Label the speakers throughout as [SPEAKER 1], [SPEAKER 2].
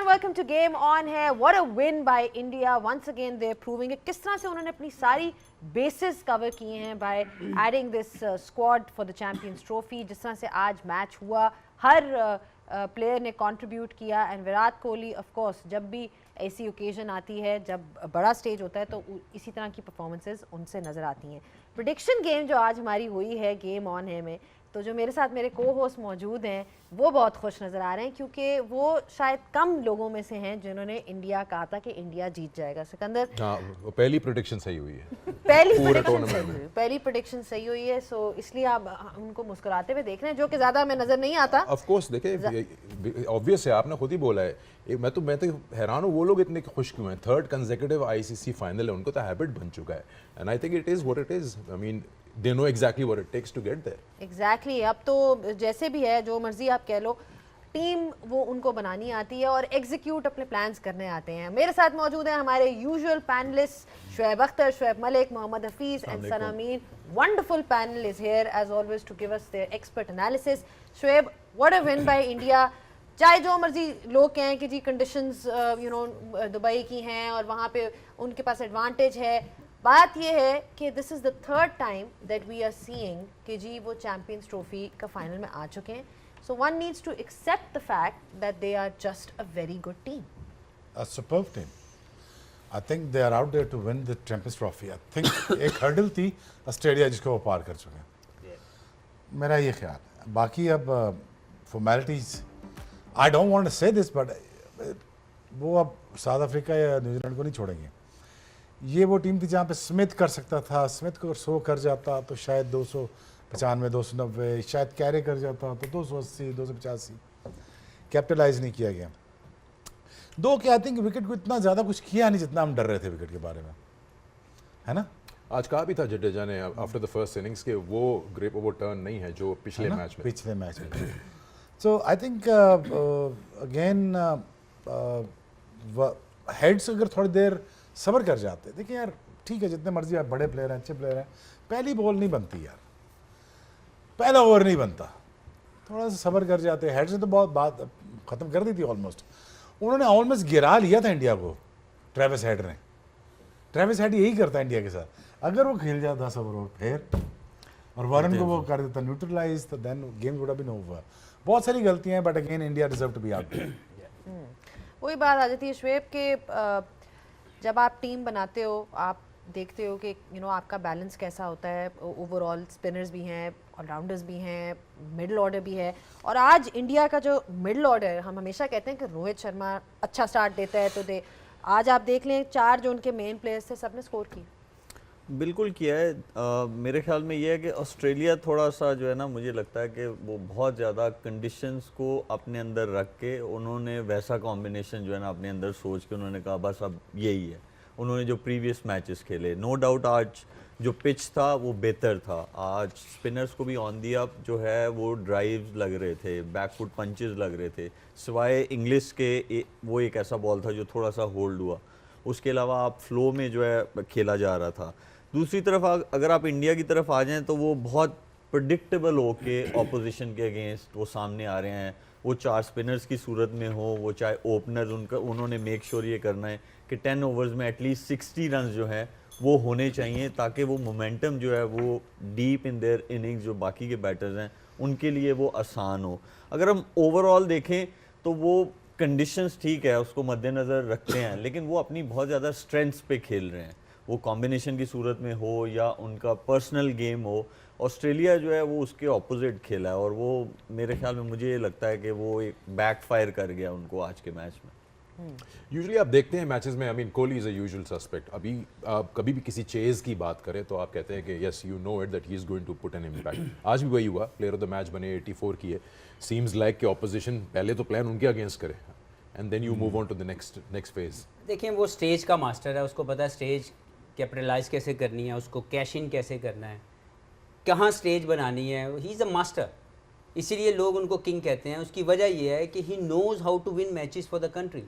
[SPEAKER 1] everyone, welcome to Game On है. What a win by India. Once again they're proving it. किस तरह से उन्होंने अपनी सारी bases cover किए हैं by adding this squad for the Champions Trophy. जिस तरह से आज मैच हुआ, हर प्लेयर ने कंट्रीब्यूट किया and Virat Kohli of course जब भी ऐसी ओकेजन आती है, जब बड़ा स्टेज होता है तो इसी तरह की परफॉर्मेंसेस उनसे नज़र आती हैं. प्रेडिक्शन गेम जो आज हमारी हुई है गेम ऑन है में, तो जो मेरे साथ मेरे को होस्ट मौजूद हैं वो बहुत खुश नज़र आ रहे हैं क्योंकि वो शायद कम लोगों में से हैं जिन्होंने इंडिया कहा था कि इंडिया जीत जाएगा. सिकंदर,
[SPEAKER 2] हाँ, पहली प्रेडिक्शन सही हुई है.
[SPEAKER 1] पहली प्रेडिक्शन सही हुई है. सो इसलिए आप उनको मुस्कुराते हुए देख रहे हैं, जो कि ज़्यादा हमें नज़र नहीं आता.
[SPEAKER 2] ऑफ कोर्स देखिए, ऑब्वियस है, आपने खुद ही बोला है. मैं तो हैरान हूँ वो लोग इतने खुश क्यों हैं. थर्ड कंसेक्यूटिव आईसीसी फाइनल है, उनको तो हैबिट बन चुका है. And I think it is what it is. I mean they know exactly what it takes to get there.
[SPEAKER 1] Exactly. अब तो जैसे भी है, जो मर्जी आप कह लो, टीम वो उनको बनानी आती है और एग्जीक्यूट अपने प्लान्स करने आते हैं. मेरे साथ मौजूद हैं हमारे usual panelist Shoaib Akhtar, Shoaib Malik, Mohammad Hafeez and Sana Amin. Wonderful panel is here as always to give us their expert analysis. Shoaib, what a win by India. चाहे जो मर्जी लोग कहें कि जी कंडीशंस दुबई की हैं और वहाँ पे उनके पास एडवांटेज है, बात ये है कि this is the third time that we are seeing कि जी वो चैम्पियंस ट्रॉफी का फाइनल में आ चुके हैं. So one needs to accept the fact that they are just a very good team.
[SPEAKER 3] A superb team. I think they are out there to win the Champions Trophy. I think एक hurdle थी Australia जिसको वो पार कर चुके हैं. मेरा ये ख्याल है. बाकी अब formalities, I don't want to say this, but वो अब साउथ अफ्रीका या न्यूजीलैंड को नहीं छोड़ेंगे. ये वो टीम थी जहाँ पे स्मिथ कर सकता था. स्मिथ को 100 कर जाता तो शायद 295, 290, शायद कैरे कर जाता तो 280, 285. कैपिटलाइज नहीं किया गया. दो कि आई थिंक विकेट को इतना ज़्यादा कुछ किया नहीं जितना हम डर रहे थे विकेट के बारे में, है ना.
[SPEAKER 2] आज कहा भी था जडेजा ने आफ्टर द फर्स्ट इनिंग्स के वो टर्न नहीं है जो पिछले मैच में. सो आई थिंक अगेन
[SPEAKER 3] हेड्स अगर थोड़ी देर सब्र कर जाते. देखिए यार, ठीक है, जितने मर्जी आप बड़े प्लेयर हैं, अच्छे प्लेयर हैं, पहली बॉल नहीं बनती यार, पहला ओवर नहीं बनता. थोड़ा सा सब्र कर जाते. हेड्स ने तो बहुत बात ख़त्म कर दी थी ऑलमोस्ट. उन्होंने ऑलमोस्ट गिरा लिया था इंडिया को. ट्रेविस हेड ने, ट्रेविस हेड यही करता है इंडिया के साथ. अगर वो खेल जाता 10 ओवर फिर और वारन को वो कर देता न्यूट्रलाइज, तो then game would have been over. बहुत सारी गलतियां हैं, but again India deserve to be out.
[SPEAKER 1] वही बात आ जाती है शुएब के, जब आप टीम बनाते हो आप देखते हो कि आपका बैलेंस कैसा होता है. ओवरऑल स्पिनर्स भी हैं, ऑलराउंडर्स भी हैं, मिडिल ऑर्डर भी है. और आज इंडिया का जो मिडिल ऑर्डर, हम हमेशा कहते हैं कि रोहित शर्मा अच्छा स्टार्ट देता है, तो आज आप देख लें 4 जो उनके मेन प्लेयर्स थे सबने स्कोर की.
[SPEAKER 4] बिल्कुल किया है. मेरे ख्याल में ये है कि ऑस्ट्रेलिया थोड़ा सा जो है ना, मुझे लगता है कि वो बहुत ज़्यादा कंडीशंस को अपने अंदर रख के उन्होंने वैसा कॉम्बिनेशन जो है ना अपने अंदर सोच के उन्होंने कहा बस अब यही है. उन्होंने जो प्रीवियस मैचेस खेले, नो डाउट आज जो पिच था वो बेहतर था. आज स्पिनर्स को भी ऑन दी अप जो है वो ड्राइव्स लग रहे थे, बैकफुट पंचेस लग रहे थे. सिवाय इंग्लिश के वो एक ऐसा बॉल था जो थोड़ा सा होल्ड हुआ, उसके अलावा आप फ्लो में जो है खेला जा रहा था. दूसरी तरफ अगर आप इंडिया की तरफ आ जाएं तो वो बहुत प्रेडिक्टेबल हो के ऑपोजिशन के अगेंस्ट वो सामने आ रहे हैं. वो 4 स्पिनर्स की सूरत में हो, वो चाहे ओपनर, उन्होंने मेक श्योर ये करना है कि 10 ओवर्स में एटलीस्ट 60 रन जो हैं वो होने चाहिए, ताकि वो मोमेंटम जो है वो डीप इन देयर इनिंग्स जो बाकी के बैटर्स हैं उनके लिए वो आसान हो. अगर हम ओवरऑल देखें तो वो कंडीशंस ठीक है, उसको मद्देनज़र रखते हैं, लेकिन वो अपनी बहुत ज़्यादा स्ट्रेंथ्स पे खेल रहे हैं. वो कॉम्बिनेशन की सूरत में हो या उनका पर्सनल गेम हो, ऑस्ट्रेलिया जो है वो उसके ऑपोजिट खेला है. और वो मेरे ख्याल में मुझे ये लगता है कि वो एक बैकफायर कर गया उनको आज के मैच में.
[SPEAKER 2] यूजुअली आप देखते हैं मैचेस में, I mean Kohli is a usual suspect. अभी आप कभी भी किसी चेज की बात करें तो आप कहते हैं कि yes you know it that he is going to put an impact. आज भी वही हुआ, प्लेयर ऑफ द मैच बने, 84 किए. सीम्स लाइक कि ऑपोजिशन पहले तो प्लान उनके अगेंस्ट करे and then you move on to the next phase.
[SPEAKER 5] देखिए, वो स्टेज का मास्टर है, उसको पता है स्टेज कैपिटलाइज कैसे करनी है, उसको कैश इन कैसे करना है, कहाँ स्टेज बनानी है. ही इज़ अ मास्टर, इसीलिए लोग उनको किंग कहते हैं. उसकी वजह यह है कि he knows how to win matches for the country.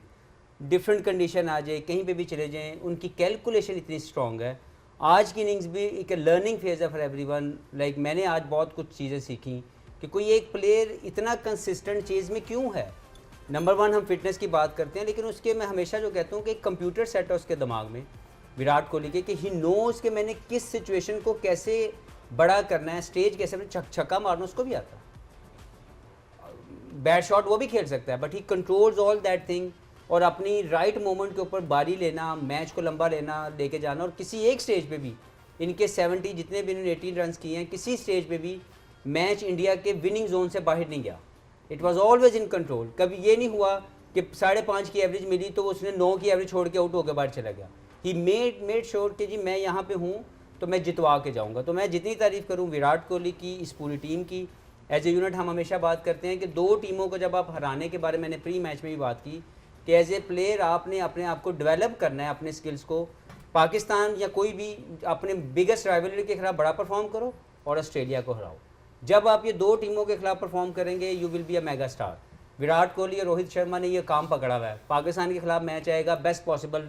[SPEAKER 5] Different condition आ जाए, कहीं पे भी चले जाएं, उनकी कैलकुलेशन इतनी स्ट्रॉन्ग है. आज की इनिंग्स भी एक लर्निंग फेज है फॉर एवरीवन. लाइक मैंने आज बहुत कुछ चीज़ें सीखी कि कोई एक प्लेयर इतना कंसिस्टेंट चीज़ में क्यों है. नंबर 1 हम फिटनेस की बात करते हैं, लेकिन उसके मैं हमेशा जो कहता हूँ कि एक कंप्यूटर सेट है उसके दिमाग में विराट कोहली के, कि ही नोज कि मैंने किस सिचुएशन को कैसे बड़ा करना है, स्टेज कैसे छक्का मारना उसको भी आता है। बैड शॉट वो भी खेल सकता है, but he controls all that thing, और अपनी राइट मोमेंट के ऊपर बारी लेना, मैच को लंबा लेना, लेके जाना। और किसी एक स्टेज पे भी इनके 70 जितने भी इन्होंने 18 रन किए हैं, किसी स्टेज पे भी मैच इंडिया के विनिंग जोन से बाहर नहीं गया। It was always in control. कभी ये नहीं हुआ कि 5.5 की एवरेज मिली तो उसने 9 की एवरेज छोड़ के आउट होकर बाहर चला गया। ही मेड श्योर कि जी मैं यहाँ पे हूँ तो मैं जितवा के जाऊँगा। तो मैं जितनी तारीफ़ करूँ विराट कोहली की, इस पूरी टीम की, एज ए यूनिट हम हमेशा बात करते हैं कि 2 टीमों को जब आप हराने के बारे में मैंने प्री मैच में भी बात की कि एज ए प्लेयर आपने अपने आप को डेवलप करना है, अपने स्किल्स को। पाकिस्तान या कोई भी अपने बिगेस्ट राइवलरी के खिलाफ बड़ा परफॉर्म करो और ऑस्ट्रेलिया को हराओ। जब आप ये 2 टीमों के खिलाफ परफॉर्म करेंगे you will be a mega star. Virat Kohli और रोहित शर्मा ने ये काम पकड़ा हुआ है। पाकिस्तान के खिलाफ मैच आएगा, बेस्ट पॉसिबल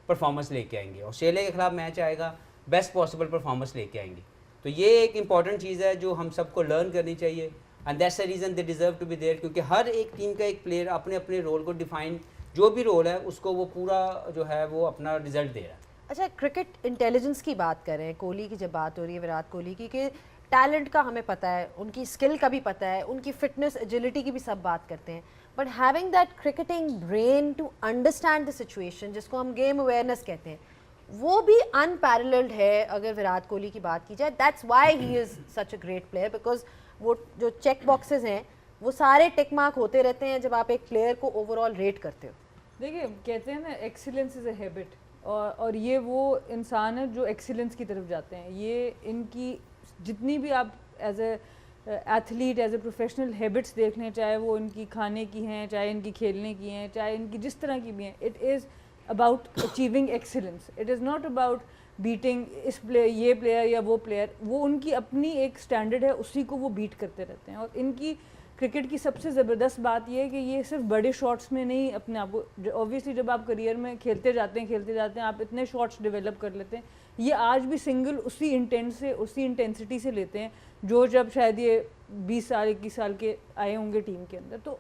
[SPEAKER 5] परफॉर्मेंस लेके आएंगे। ऑस्ट्रेलिया के खिलाफ मैच आएगा, बेस्ट पॉसिबल परफॉर्मेंस लेके आएंगे। तो ये एक इंपॉर्टेंट चीज़ है जो हम सबको लर्न करनी चाहिए, and that's the reason they deserve to be there, क्योंकि हर एक टीम का एक प्लेयर अपने अपने रोल को डिफाइन, जो भी रोल है उसको वो पूरा जो है वो अपना रिजल्ट दे रहा है।
[SPEAKER 1] अच्छा, क्रिकेट इंटेलिजेंस की बात करें, कोहली की जब बात हो रही है, विराट कोहली की, कि टैलेंट का हमें पता है, उनकी स्किल का भी पता है, उनकी फिटनेस एजिलिटी की भी सब बात करते हैं, but having that cricketing brain to understand the situation, जिसको हम गेम अवेयरनेस कहते हैं, वो भी अनपैरेलल्ड है अगर विराट कोहली की बात की जाए। That's why he is such a great player, because वो जो चेक बॉक्सेस हैं वो सारे टिक मार्क होते रहते हैं जब आप एक प्लेयर को ओवरऑल रेट करते हो।
[SPEAKER 6] देखिए, कहते हैं ना एक्सीलेंस इज़ अ हैबिट, और ये वो इंसान है जो एक्सीलेंस की तरफ जाते हैं। ये इनकी जितनी भी आप as a athlete, as a professional habits देख लें, चाहे वो इनकी खाने की हैं, चाहे इनकी खेलने की हैं, चाहे इनकी जिस तरह की भी हैं, it is about achieving excellence. It is not about beating इस प्लेयर, ये प्लेयर या वो प्लेयर। वो उनकी अपनी एक स्टैंडर्ड है, उसी को वो बीट करते रहते हैं। और इनकी क्रिकेट की सबसे ज़बरदस्त बात यह है कि ये सिर्फ बड़े शॉट्स में नहीं अपने आप को, ऑब्वियसली जब आप करियर में खेलते जाते हैं आप इतने शॉट्स डेवलप कर लेते हैं। ये आज भी सिंगल उसी इंटेंट से, उसी इंटेंसिटी से लेते हैं जो जब शायद ये 20 साल 21 साल के आए होंगे टीम के अंदर। तो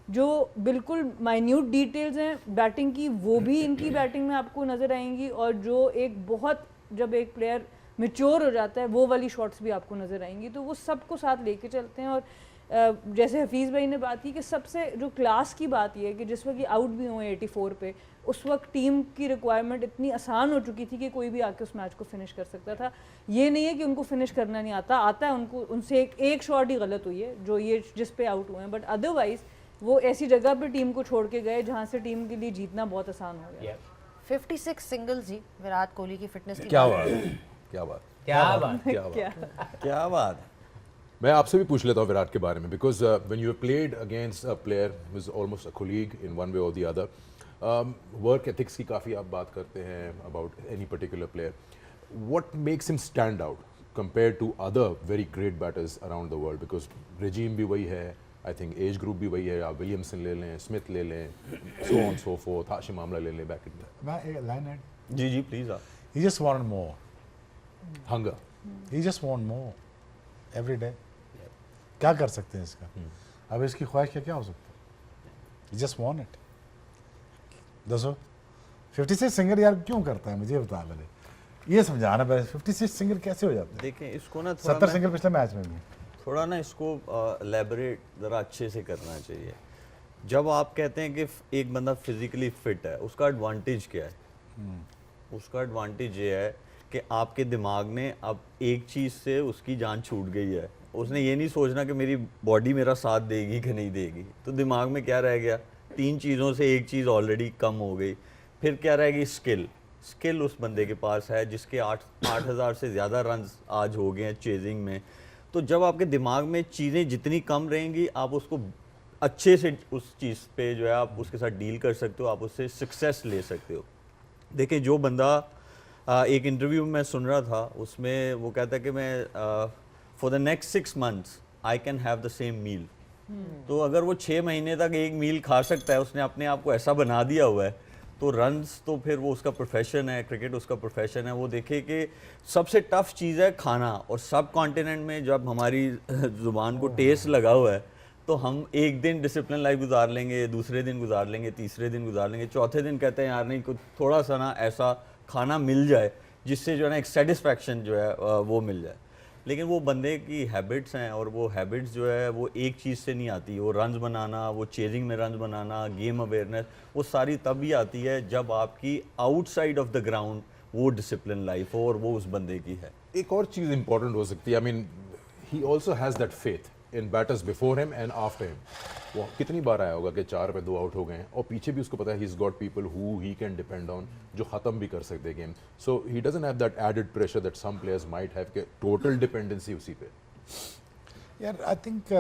[SPEAKER 6] जो बिल्कुल माइन्यूट डिटेल्स हैं बैटिंग की, वो भी इनकी बैटिंग में आपको नज़र आएंगी, और जो एक बहुत, जब एक प्लेयर मैच्योर हो जाता है, वो वाली शॉट्स भी आपको नज़र आएंगी। तो वो सबको साथ लेके चलते हैं। और जैसे हफीज़ भाई ने बात की कि सबसे जो क्लास की बात ये है कि जिस वक्त ये आउट भी हुए 84 पे, उस वक्त टीम की रिक्वायरमेंट इतनी आसान हो चुकी थी कि कोई भी आके उस मैच को फिनिश कर सकता था। ये नहीं है कि उनको फिनिश करना नहीं आता है उनको, उनसे एक शॉट ही गलत हुई है जो ये जिस पे आउट हुए हैं, बट अदरवाइज वो ऐसी जगह पे टीम को छोड़ के गए जहाँ से टीम के लिए जीतना बहुत आसान हो गया।
[SPEAKER 1] 56 सिंगल्स जी विराट कोहली की फिटनेस की
[SPEAKER 2] क्या
[SPEAKER 1] बात
[SPEAKER 2] बात है, क्या बात,
[SPEAKER 5] क्या बात।
[SPEAKER 2] क्या बात।
[SPEAKER 4] क्या बात है।
[SPEAKER 2] मैं आपसे भी पूछ लेता हूँ विराट के बारे में, because when you played against a player who is almost a colleague in one way और द अदर, वर्क एथिक्स की काफ़ी आप बात करते हैं about any particular player, what makes him stand out compare to other very great batters around the world, because regime भी वही है, आई थिंक एज ग्रुप भी वही है, आप विलियमसन ले लें, स्मिथ ले लें, so on so forth, Hashim Amla ले लें, बैक इन
[SPEAKER 3] मैं एक लाइन ऐड,
[SPEAKER 4] जी जी प्लीज़ आप।
[SPEAKER 3] He just wanted more,
[SPEAKER 2] hunger,
[SPEAKER 3] he just want more every day. क्या कर सकते हैं इसका? अब इसकी ख्वाहिश क्या हो सकता है? ही जस्ट वांट इट। दसो 56 सिंगर यार क्यों करता है, मुझे बता पहले, ये समझाना पहले 56 सिंगर कैसे हो जाते हैं?
[SPEAKER 4] देखें इसको ना थोड़ा
[SPEAKER 3] 70 सिंगर पिछले मैच में भी।
[SPEAKER 4] थोड़ा ना इसको एलेबोरेट ज़रा अच्छे से करना चाहिए। जब आप कहते हैं कि एक बंदा फिजिकली फिट है, उसका एडवांटेज क्या है? उसका एडवांटेज ये है कि आपके दिमाग ने अब एक चीज़ से उसकी जान छूट गई है। उसने ये नहीं सोचना कि मेरी बॉडी मेरा साथ देगी कि नहीं देगी, तो दिमाग में क्या रह गया? 3 चीज़ों से एक चीज़ ऑलरेडी कम हो गई। फिर क्या रहेगी? स्किल उस बंदे के पास है जिसके 8,000 से ज़्यादा रन आज हो गए हैं चेजिंग में। तो जब आपके दिमाग में चीज़ें जितनी कम रहेंगी, आप उसको अच्छे से उस चीज़ पे जो है आप उसके साथ डील कर सकते हो, आप उससे सक्सेस ले सकते हो। देखिए जो बंदा एक इंटरव्यू में मैं सुन रहा था, उसमें वो कहता है कि मैं for the next 6 months I can have the same meal. तो अगर वो 6 महीने तक एक मील खा सकता है, उसने अपने आप को ऐसा बना दिया हुआ है, तो रन्स तो फिर वो उसका प्रोफेशन है, क्रिकेट उसका प्रोफेशन है। वो देखे कि सबसे टफ चीज़ है खाना, और सब कॉन्टिनेंट में जब हमारी ज़ुबान को टेस्ट लगा हुआ है तो हम एक दिन डिसिप्लिन लाइफ गुजार लेंगे, दूसरे दिन गुजार लेंगे, तीसरे दिन गुजार लेंगे, चौथे दिन कहते हैं यार नहीं कुछ थोड़ा सा ना ऐसा खाना मिल जाए जिससे जो है ना एक सेटिस्फैक्शन जो है वो मिल जाए। लेकिन वो बंदे की हैबिट्स हैं और वो हैबिट्स जो है वो एक चीज़ से नहीं आती। वो रन्स बनाना, वो चेजिंग में रन्स बनाना, गेम अवेयरनेस, वो सारी तभी आती है जब आपकी आउटसाइड ऑफ द ग्राउंड वो डिसिप्लिन लाइफ हो और वो उस बंदे की है।
[SPEAKER 2] एक और चीज इंपॉर्टेंट हो सकती है, आई mean he also has that faith in batters before him and after him. वो कितनी बार आया होगा कि 4 पे 2 आउट हो गए हैं और पीछे भी उसको पता है he is got people who he can depend on, जो खत्म भी कर सकते हैं game. So he doesn't have that added pressure that some players might have के टोटल डिपेंडेंसी उसी पे।
[SPEAKER 3] यार आई थिंक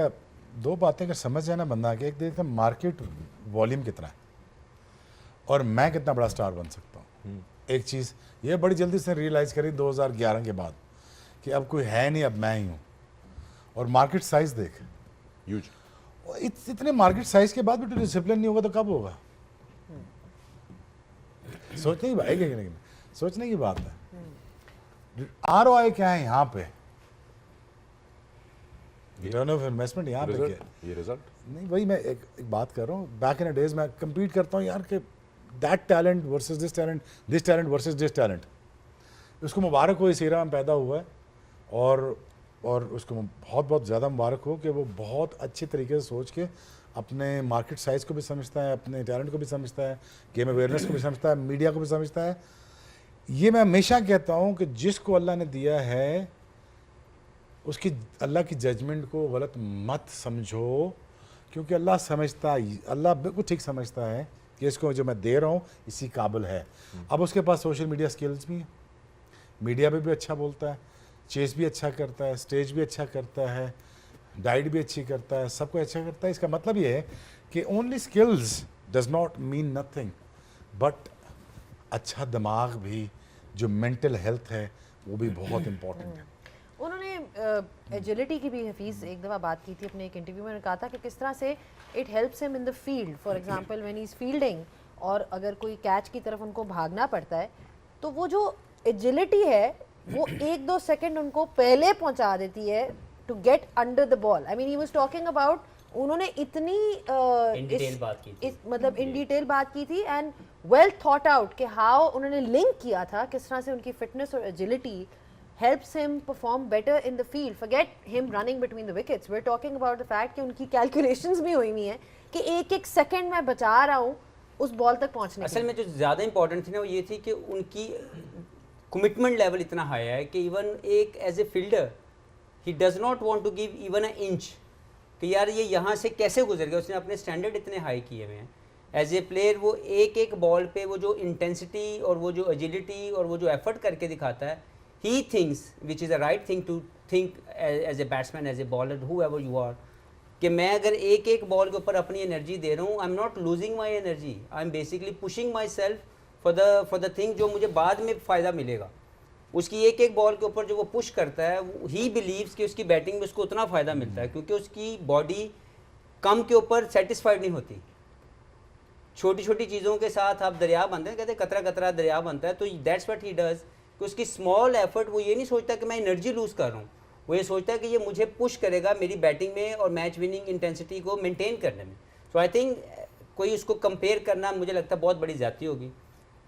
[SPEAKER 3] दो बातें अगर समझ जाए ना बंदा के, एक देखते हैं मार्केट वॉल्यूम कितना है और मैं कितना बड़ा स्टार बन सकता हूँ। एक चीज़ ये बड़ी जल्दी से रियलाइज़ करी 2011 के बाद कि अब कोई है नहीं, अब मैं ही हूँ। और मार्केट साइज देख,
[SPEAKER 2] ह्यूज।
[SPEAKER 3] इतने मार्केट साइज के बाद भी तो डिसिप्लिन नहीं होगा तो कब होगा? सोचने की बात है, सोचने की बात है। ROI क्या है यहाँ पे? रिटर्न ऑफ इन्वेस्टमेंट यहाँ पे क्या है?
[SPEAKER 2] ये रिजल्ट
[SPEAKER 3] नहीं, वही मैं एक बात कर रहा हूँ। बैक इन डेज मैं compete करता हूँ यार कि that talent versus this talent versus this talent. उसको मुबारक हो इस एरा में पैदा हुआ है और उसको बहुत बहुत ज़्यादा मुबारक हो कि वो बहुत अच्छे तरीके से सोच के अपने मार्केट साइज़ को भी समझता है, अपने टैलेंट को भी समझता है, गेम अवेयरनेस को भी समझता है, मीडिया को भी समझता है। ये मैं हमेशा कहता हूँ कि जिसको अल्लाह ने दिया है उसकी अल्लाह की जजमेंट को गलत मत समझो, क्योंकि अल्लाह समझता है, अल्लाह बिल्कुल ठीक समझता है कि इसको जो मैं दे रहा हूँ इसी काबिल है। अब उसके पास सोशल मीडिया स्किल्स भी हैं, मीडिया पे भी अच्छा बोलता है, चेस भी अच्छा करता है, स्टेज भी अच्छा करता है, डाइट भी अच्छी करता है, सब कुछ अच्छा करता है। इसका मतलब ये है कि only skills does not mean nothing, but अच्छा दिमाग भी, जो मेंटल हेल्थ है वो भी बहुत इम्पोर्टेंट है।
[SPEAKER 1] उन्होंने एजिलिटी की भी हफीज़ एक दफ़ा बात की थी अपने एक इंटरव्यू में, कहा था कि किस तरह से it helps him in the field. For example when he is fielding और अगर कोई कैच की तरफ उनको भागना पड़ता है तो वो जो एजिलिटी है वो 1-2 सेकंड उनको पहले पहुंचा देती है to get under the ball. I mean he was talking about, उन्होंने इतनी
[SPEAKER 5] इन डिटेल बात की थी,
[SPEAKER 1] मतलब इन डिटेल बात की थी एंड वेल थॉट आउट कि हाउ उन्होंने लिंक किया था किस तरह से उनकी फिटनेस और agility helps him perform better in the field. Forget him running between the wickets. We're talking about the fact कि उनकी calculations भी हुई हुई हैं कि एक सेकंड मैं बचा रहा हूँ उस बॉल तक पहुँचने
[SPEAKER 5] असल में जो ज़्यादा इंपॉर्टेंट थी ना वो ये थी कि उनकी कमिटमेंट लेवल इतना हाई है कि इवन एक as a fielder he does not want to give even a inch कि यार ये यहाँ से कैसे गुजर गया। उसने अपने स्टैंडर्ड इतने हाई किए हुए हैं एज ए प्लेयर। वो एक बॉल पे वो जो इंटेंसिटी और वो जो एजिलिटी और वो जो एफर्ट करके दिखाता है, he thinks which is the right thing to think as a batsman, as a bowler, whoever you are, कि मैं अगर एक बॉल के ऊपर अपनी एनर्जी दे रहा हूँ, I am not losing my energy, I am basically pushing my self for the thing जो मुझे बाद में फ़ायदा मिलेगा। उसकी एक बॉल के ऊपर जो वो पुश करता है, ही बिलीव्स कि उसकी बैटिंग में उसको उतना फ़ायदा मिलता है क्योंकि उसकी बॉडी कम के ऊपर सेटिस्फाइड नहीं होती। छोटी छोटी चीज़ों के साथ आप दरिया बनते हैं, कहते हैं कतरा कतरा दरिया बनता है। तो दैट्स व्हाट ही डज कि उसकी स्मॉल एफर्ट, वो ये नहीं सोचता कि मैं एनर्जी लूज़ कर रहा हूँ, वो ये सोचता है कि ये मुझे पुश करेगा मेरी बैटिंग में और मैच विनिंग इंटेंसिटी को मेंटेन करने में। सो आई थिंक कोई उसको कंपेयर करना मुझे लगता है बहुत बड़ी ज़्यादती होगी।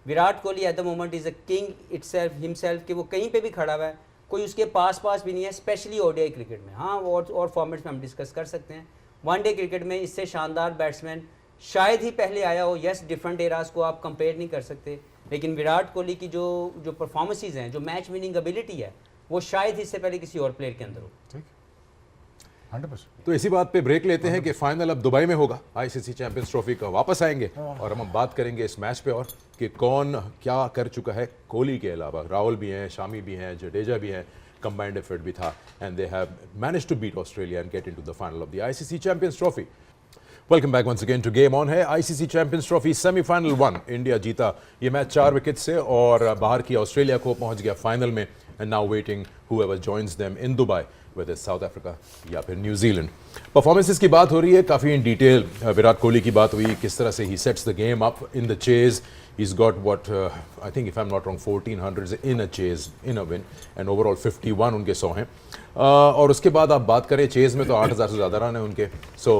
[SPEAKER 5] Virat Kohli at the moment is a king itself himself कि वो कहीं पे भी खड़ा हुआ है, कोई उसके पास भी नहीं है, स्पेशली ओडीआई क्रिकेट में। हाँ, और फॉर्मेट्स में हम डिस्कस कर सकते हैं। वनडे क्रिकेट में इससे शानदार बैट्समैन शायद ही पहले आया हो। यस, डिफरेंट एराज को आप कंपेयर नहीं कर सकते, लेकिन विराट कोहली की जो परफॉर्मेंसेस हैं, जो मैच विनिंग एबिलिटी है, वो शायद इससे पहले किसी और प्लेयर के अंदर हो।
[SPEAKER 3] ठीक, 100%।
[SPEAKER 2] तो इसी बात पे ब्रेक लेते हैं कि फाइनल अब दुबई में होगा आईसीसी चैंपियंस ट्रॉफी का। वापस आएंगे और हम बात करेंगे इस मैच पे और कि कौन क्या कर चुका है। कोहली के अलावा राहुल भी हैं, शामी भी हैं, जडेजा भी हैं, कंबाइंड एफर्ट भी था and they have managed to beat Australia and get into the final of the ICC Champions Trophy. Welcome back once again to Game On है। ICC Champions Trophy semifinal 1 India जीता ये match 4 wicket से और बाहर किया Australia को, पहुंच गया फाइनल में and now waiting whoever joins them in Dubai whether it's South Africa या फिर न्यूजीलैंड। परफॉर्मेंसेस की बात हो रही है काफ़ी इन डिटेल, विराट कोहली की बात हुई, किस तरह से he sets the game up in the chase. He's got what I think, if I'm not wrong, 1400s in a chase, in a win, and overall 51 उनके 100 हैं। और उसके बाद आप बात करें चेज में तो 8000 से ज़्यादा रन है उनके। So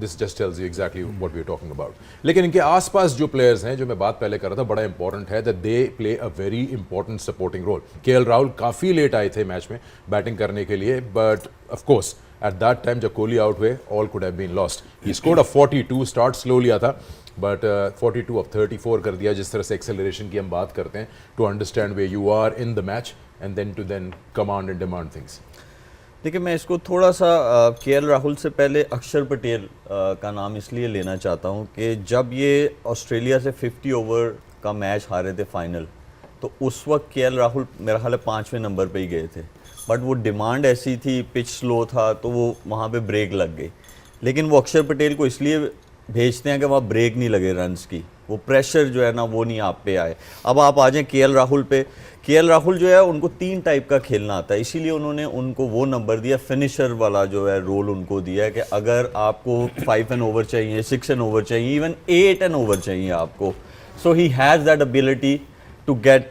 [SPEAKER 2] this just tells you exactly what we're talking about। लेकिन इनके आसपास जो प्लेयर्स हैं, जो मैं बात पहले कर रहा था, बड़ा इंपॉर्टेंट है that they play a very important supporting role। KL Rahul काफ़ी लेट आए थे मैच में बैटिंग करने के लिए, but of course at that time जब कोहली आउट हुए, all could have been lost। He scored a 42, start slow लिया था, बट 42 of 34 कर दिया। जिस तरह से एक्सेलरेशन की हम बात करते हैं, to understand way you are in the match and then to command and demand things.
[SPEAKER 4] देखिए, मैं इसको थोड़ा सा केएल राहुल से पहले अक्षर पटेल का नाम इसलिए लेना चाहता हूं कि जब ये ऑस्ट्रेलिया से 50 ओवर का मैच हारे थे फाइनल, तो उस वक्त केएल राहुल मेरा ख्याल है 5वें नंबर पे ही गए थे, बट वो डिमांड ऐसी थी, पिच स्लो था, तो वो वहाँ पे ब्रेक लग गई। लेकिन वो अक्षर पटेल को इसलिए भेजते हैं कि वहाँ ब्रेक नहीं लगे रन्स की, वो प्रेशर जो है ना वो नहीं आप पे आए। अब आप आ जाएं केएल राहुल पे। केएल राहुल जो है उनको 3 टाइप का खेलना आता है, इसीलिए उन्होंने उनको वो नंबर दिया, फिनिशर वाला जो है रोल उनको दिया है कि अगर आपको 5 एन ओवर चाहिए, 6 एन ओवर चाहिए, इवन 8 एन ओवर चाहिए आपको, so he has that ability to get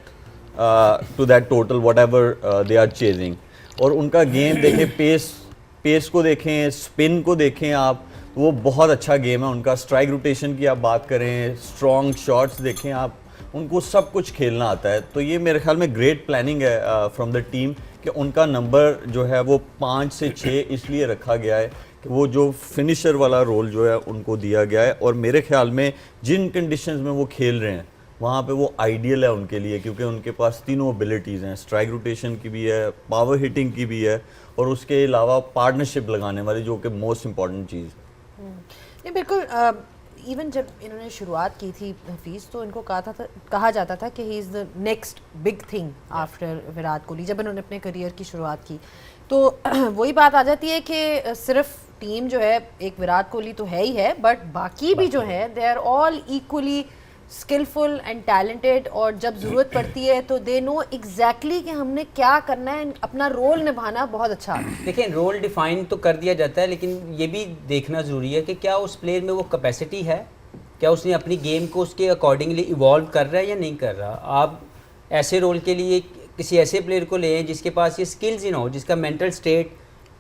[SPEAKER 4] to that total whatever they are chasing. और उनका गेम देखें, पेस को देखें, स्पिन को देखें आप, वो बहुत अच्छा गेम है उनका। स्ट्राइक रोटेशन की आप बात करें, स्ट्रॉन्ग शॉट्स देखें आप, उनको सब कुछ खेलना आता है। तो ये मेरे ख्याल में ग्रेट प्लानिंग है फ्रॉम द टीम कि उनका नंबर जो है वो 5 से 6 इसलिए रखा गया है कि वो जो फिनिशर वाला रोल जो है उनको दिया गया है। और मेरे ख्याल में जिन कंडीशंस में वो खेल रहे हैं वहाँ पे वो आइडियल है उनके लिए, क्योंकि उनके पास तीनों एबिलिटीज़ हैं, स्ट्राइक रोटेशन की भी है, पावर हिटिंग की भी है, और उसके अलावा पार्टनरशिप लगाने वाली, जो कि मोस्ट इम्पॉर्टेंट चीज़।
[SPEAKER 1] नहीं बिल्कुल, इवन जब इन्होंने शुरुआत की थी हफीज़, तो इनको कहा जाता था कि he is the next big thing after Virat Kohli. जब इन्होंने अपने करियर की शुरुआत की तो वही बात आ जाती है कि सिर्फ टीम जो है, एक विराट कोहली तो है ही है, बट बाकी भी जो है they are all equally skilful and talented, और जब ज़रूरत पड़ती है तो दे नो एग्जैक्टली कि हमने क्या करना है, अपना रोल निभाना बहुत अच्छा।
[SPEAKER 5] देखिए, रोल डिफाइन तो कर दिया जाता है, लेकिन ये भी देखना ज़रूरी है कि क्या उस प्लेयर में वो कैपेसिटी है, क्या उसने अपनी गेम को उसके अकॉर्डिंगली इवॉल्व कर रहा है या नहीं कर रहा। आप ऐसे रोल के लिए किसी ऐसे प्लेयर को लें जिसके पास ये स्किल्स ही ना हो, जिसका मेंटल स्टेट